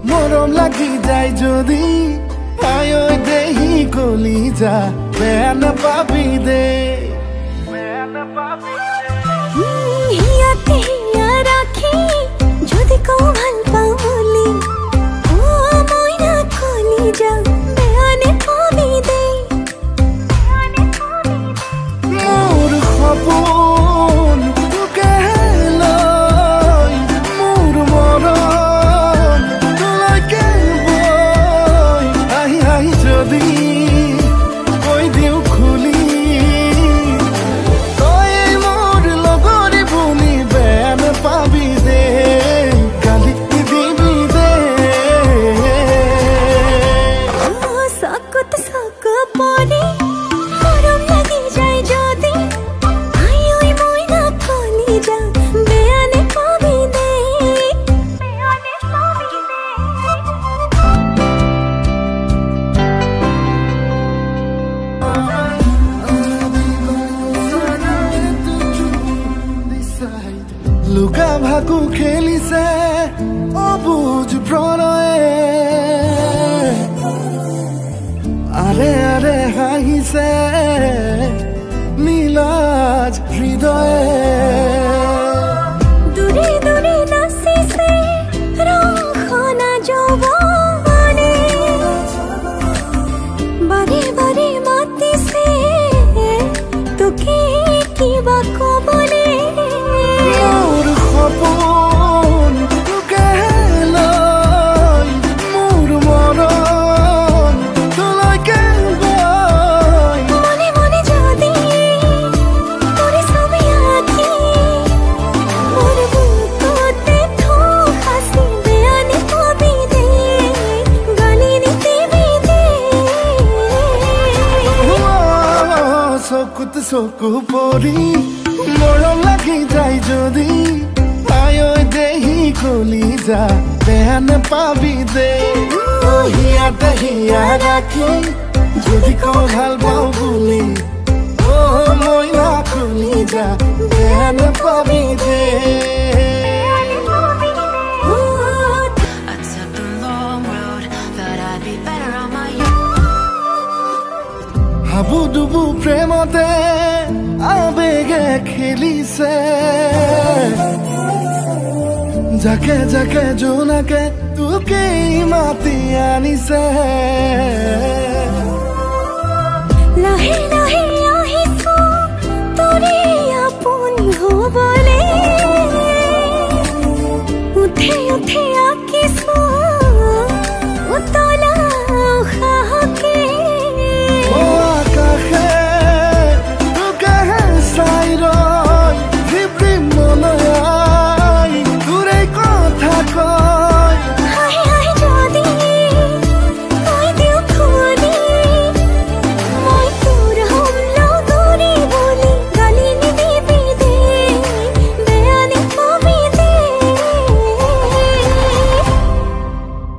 মরম লাগি যায় যদি আয় দেহি কলিজা বেন পাবি দে হিয়াতে হিয়া রাখি যদি কও ভাল পাও বলি ও ময়না কলিজা বেয়ানে পাবি দে মোর খপন তোকে লই মোর মরম তোলাকে বই আহি আহি যদি কই দিও খুলি তই মোর লগরি বনি বেন পাবি দে গালি দিবি দে সকত সক পরে মরম লাগি যায় যদি আই ওই ময়না কলিজা বেয়ানে পাবি দে বেয়ানে পাবি লুকা ভাকু খেলিছে অবুজ প্ৰণয়ে আৰে আৰে হাঁহিছে নীলাজ হৃদয়ে দূৰে দূৰে নাচিছে ৰংখনা যৌৱনে বাৰে বাৰে মাতিছে তোকে কিবা কবলে মোৰ সপোন তোকে লই মোৰ মৰম তোলাকে বই মনে মনে যদি তোরে ছবি আঁকি মোর বুকতে থো হাসি বেয়ানে পাবি দে গালি দিবি দে চকুত চকু পৰি মৰম লাগি যায় যদি আয় দেহি কলিজা বেন পাবি দে হিয়াতে হিয়া ৰাখি যদি কওঁ ভাল পাওঁ বুলি অ মইনা কলিজা বেন পাবি দে I took the long road, thought I'd be better on my own. হাবু ডুবু প্ৰেমতে আবেগে খেলিছে যাকে যাকে জোনাকে তোকে মাতি আনিছে লাহে লাহে আহিছো তোরে আপন হব